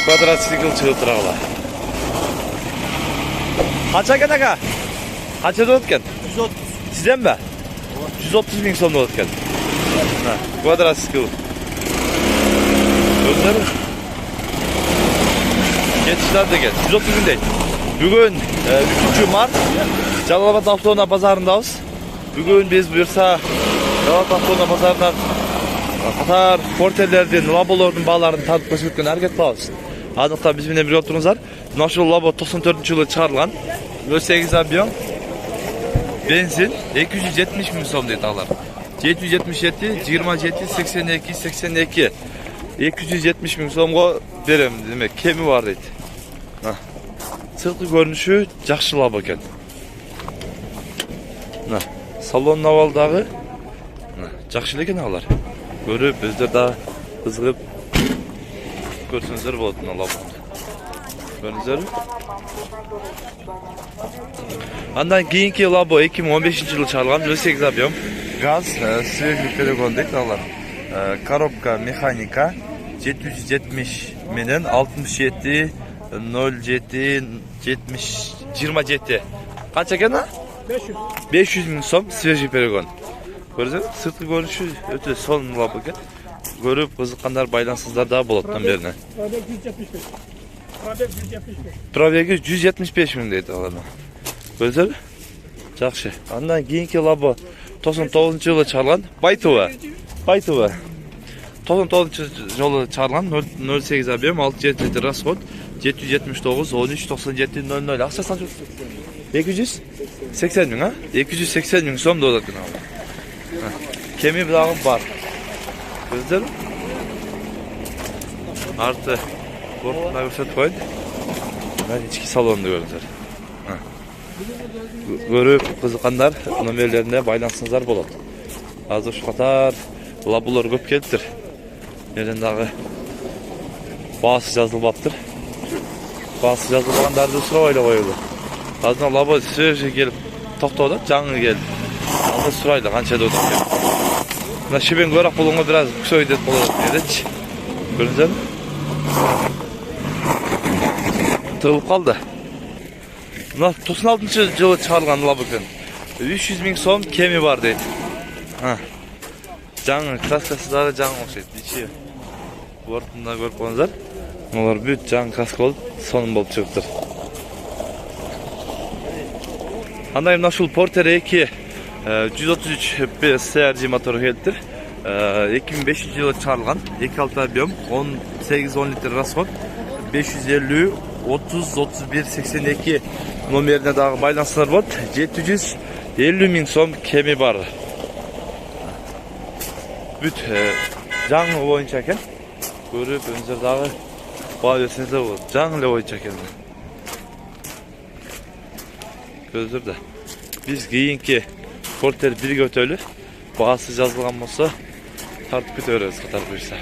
квадроцикл чыгып турабы. Канча экен ага? Канча болот экен? 130. Сизден бе? 130 миң сом болот экен. Квадроцикл. Өздөрү кетиштер деген 130 миң дейт. Бүгүн 3 март Жалал Абад автоунаа базарындабыз. Бүгүн биз буюрса Жалал Абад автоунаа базарынан катар портерлердин, лаболордун бааларын таанып көрсөткөнгө аракет кылабыз. Андыктан биз менен бирге отуруңуздар. Ушул лабо 94-жылы чыгарылган. 08 объем. Бензин 270 миң сом дейт алар. 777 27 82 82 270 миң сомго берем. Демек, кеми бар дейт. Сырткы көрүнүшү жакшы лабо экен. Салон авалдагы жакшы экен алар. Көрүп, өздөр да кызыгып көрсөңүздөр болот мына лабону. Көрүңүздөр. Андан кийинки лабо 2015-жылы чыгарылган 08 объем. Газ, свежий перегон дейт алар. Коробка механика 770 менен 67 07 70 27. Канча экен? 500 миң сом свежий перегон. Көрүңүздөр, сырткы көрүнүшү өтө сонун лабо экен. Көрүп кызыккандар байлансыздар да болот берине. Пробеги 175 миң дейт алар. Көрүңүздөр? Жакшы. Андан кийинки лабо 99-жылы чыгарылган Байтова. 99-жылы чыгарылган 08 объем 67 расход 779 13 97 00. Акча санча? 280 миң, 280 миң сом болот экен ал. Кеми дагы бар. Көрүңүздөр? Арты бортуна көрсөтүп коеюн. Мен ички салонду көрүңүздөр. Көрүп кызыккандар номерлерине байлансаңыздар болот. Азыр ушу катар лаболор көп келиптир. Жерден дагы баасы жазылбаптыр. Баасы жазылбагандарды сурабай эле коелу. Азыр лабо свежий келип токтоду, жаңы келип. Анда сурайлы канча деп атат. Мына шибен көрөк болгонго бир аз күсөйдөт болот дедичи. Көрүңүздөр? Тыгылып калды. Мына 96-жылы чыгарылган лабо экен. 300 миң сом кеми бар дейт. Жаңы краскасы дагы жаңы окшойт. Ичи бортунда көрүп коюңуздар. Мулар бүт жаңы краска болуп, сонун болуп чыгыптыр. Андай мына ушул Porter 2 133 CRG мотору келиптир. 2005-жылы чыгарылган 2.6 объем 18-10 литр расход 550 30 31 82 номерине дагы байлансаңар болот. 750 миң сом кеми бар. Бүт жаңы боюнча экен. Көрүп өздөрү дагы баа берсеңиздер болот. Жаңы эле боюнча экен. Көздөр да. Биз кийинки Porter 1 өтөлү. Баасы жазылган болсо тартып кете беребиз катар буйрса.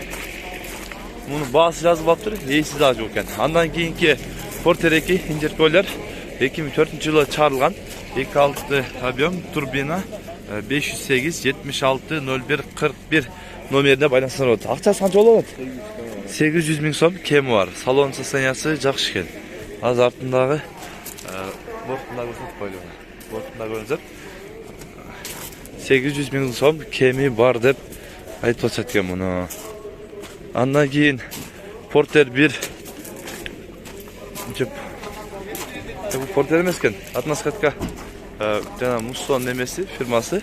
Мунун баасы жазылбаптыр, ээси дагы жок экен. Андан кийинки Porter 2 инжеркөлөр 2004-жылы чыгарылган 2.6 объем турбина 508 76 01 41 номерине байлансаңар болот. Акчасы канча болот? 800 миң сом кеми бар. Салон состояниясы жакшы экен. Азыр артындагы бортунда көрсөтүп коелу. Бортунда көрүңүздөр. 800 миң сом кеми бар деп айтып атат экен муну. Андан кийин Porter 1 Bu Porter эмес экен. Атнаскатка жана Муссон немеси фирмасы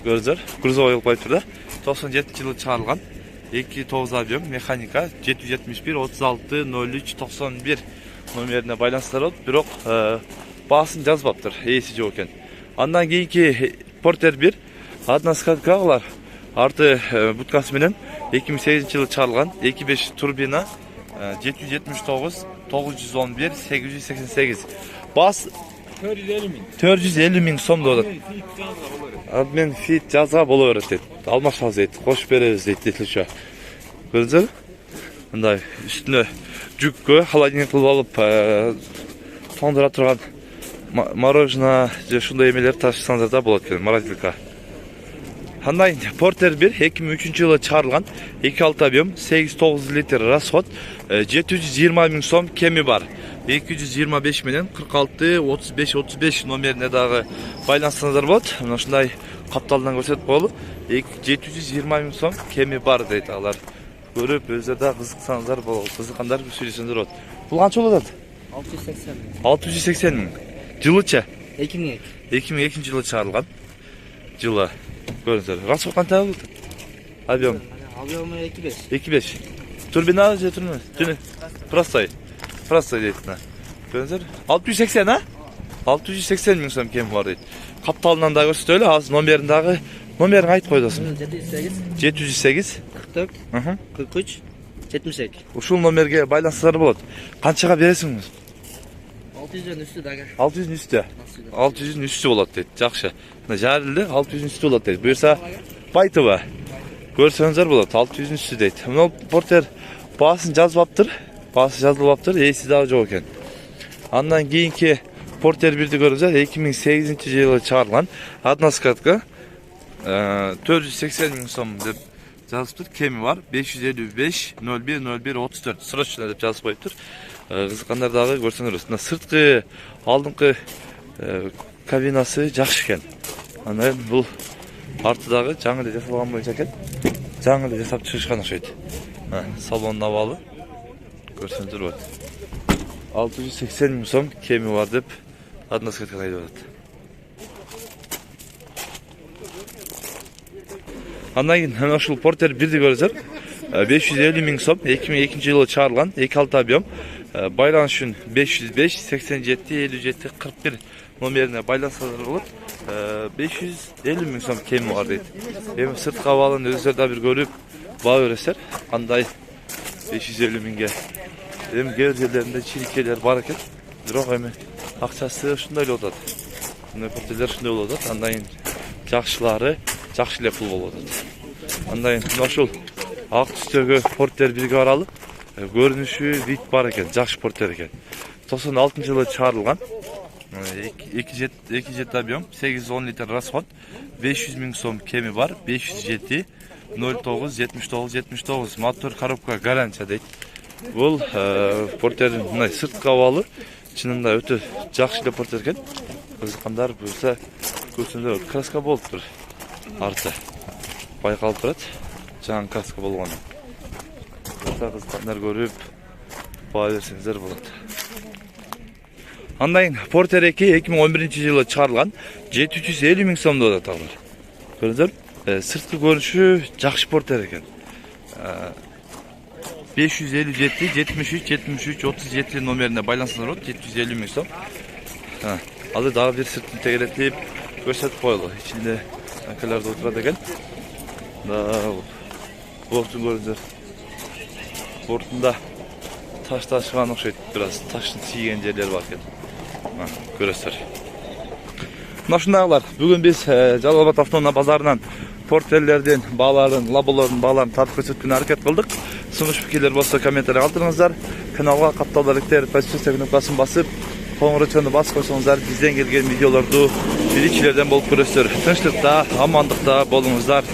көрүңүздөр. Грузовой кылып коюптур да. 97-жылы чыгарылган 2.9 объем механика 771 36 03 91 номерине байлансаңар болот. Бирок баасын жазбаптыр, ээси жок экен. Андан кийинки Porter 1 Атнаскаткалар арты буткасы менен 2008-жылы чыгарылган 2.5 турбина 779 911 888 баас 450 миң сом болот. Мен фит жазга боло берет дейт. Алмашабыз дейт. Кош беребиз дейт делчү. Көрүңүздөр? Мындай үстүнө жүккө холодильник кылып алып тоңдура турган мороженое же ушундай эмелер ташысаңыздар да болот экен, морозилка. Андан Porter 1 2003 жылы чыгарылган 2.6 объем 8-9 литр расход 720 000 сом кеми бар. 225 менен 46-35-35 номерине дагы байлансаңыздар болот. Мына ушундай капталдан көрсөтүп коелу. 720 000 сом кеми бар дейт алар. Көрүп өздөрү да кызыксаңыздар болот. Кызыккандар сүйлөсөңдөр болот. Бул канча болот? 680 000. 680 000. Жылыча 2002. 2002 жылы чыгарылган. Жылы көрүңүздөр. Расход канча болот? Объем Объемы 2.5. 2.5. Турбина же турбина? Жөн простой. Простой дейт мына. Көрүңүздөр. 680 а? 680 000 сом кем бар дейт. Капталынан да көрсөтөлү. Азыр номерин дагы номерин айтып койдосуң. 708 44 43 72. Ушул номерге байлансаңар болот. Канчага бересиңиз? 600'ün üstü daga. 600'ün üstü. 600'ün üstü болот дейт. Жакшы. Мына жарылды 600'ün üstü болот дейт. Буюрса Байтова. Көрсөңүздөр болот. 600'ün üstü дейт. Мына Porter баасын жазбаптыр. Баасы жазылбаптыр. Эси дагы жок экен. Андан кийинки Porter 1'di көрүңүздөр. 2008 жылы чыгарылган. Одна скатка 480 000 сом деп жазыптыр. Кеми бар. 555 01 01 34. Срочно деп жазып коюптур. Кызыккандар дагы көрсөңөр. Мына сырткы алдыңкы кабинасы жакшы экен. Анан бул артыдагы жаңы эле жасалган боюнча экен. Жаңы эле жасап чыгышкан окшойт. Салон абалы. Көрсөңөр болот. 680 000 сом кеми бар деп одна скатка айтып атат. Андан кийин мына ушул Porter 1'di көрсөңөр. 550 000 сом 2002 жылы чыгарылган 2.6 объем. Байланыш үчүн 505 87 57 41 номерине байлансаңыздар болот. 550 000 сом кеми бар дейт. Эми сырткы абалын өздөрү да бир көрүп баа бересиздер. Кандай 550 000ге. Эми кээ бир жерлеринде чириккелер бар экен. Бирок эми акчасы ушундай эле болот. Мына Porter'ler ушундай болуп атат. Андан кийин жакшылары жакшы эле пул болуп атат. Андан кийин мына ушул ак түстөгү Porter 1'ге баралы. Görünüşü vit бар екен, жакшы Porter екен. 96 жылы чыгарылган. 2.7 объем, 8-10 литр расход, 500 000 сом кеми бар, 507 09 79 79 мотор коробка гарантия дейт. Бул Porter мындай сырткы абалы чынында өтө жакшы эле Porter экен. Кызыккандар буюрса көрсөңдөр краска болуптур. Арты байкалып турат. Жаңы краска болгон. Кызыккандар көрүп баа берсеңиздер болот. Андан кийин Porter 2 2011 жылы чыгарылган 750 000 сом деп аталат. Көрдүңүздөр? Сырткы көрүнүшү жакшы Porter экен. 557 73 73 37 номерине байлансаңыздар болот. 750 000 сом. Азыр дагы бир сыртын тегеретип көрсөтүп коелу. Ичинде акалар да отурат экен. Бортун көрүңүздөр. Бортунда таш ташыган окшойт, бираз таштын тийген жерлери бар экен. Көрөсүздөр. Мына ушундайлар. Бүгүн биз Жалал Абад автоунаа базарынан Porter'lerдин бааларын, лаболордун бааларын тартып көрсөткөнгө аракет кылдык. Сунуш пикирлер болсо комментарий калтырыңыздар. Каналга капталдар иктер, подписчик кнопкасын басып, коңгурочону басып койсоңуздар, бизден келген видеолорду биринчилерден болуп көрөсүздөр. Тынчтыкта, амандыкта болуңуздар.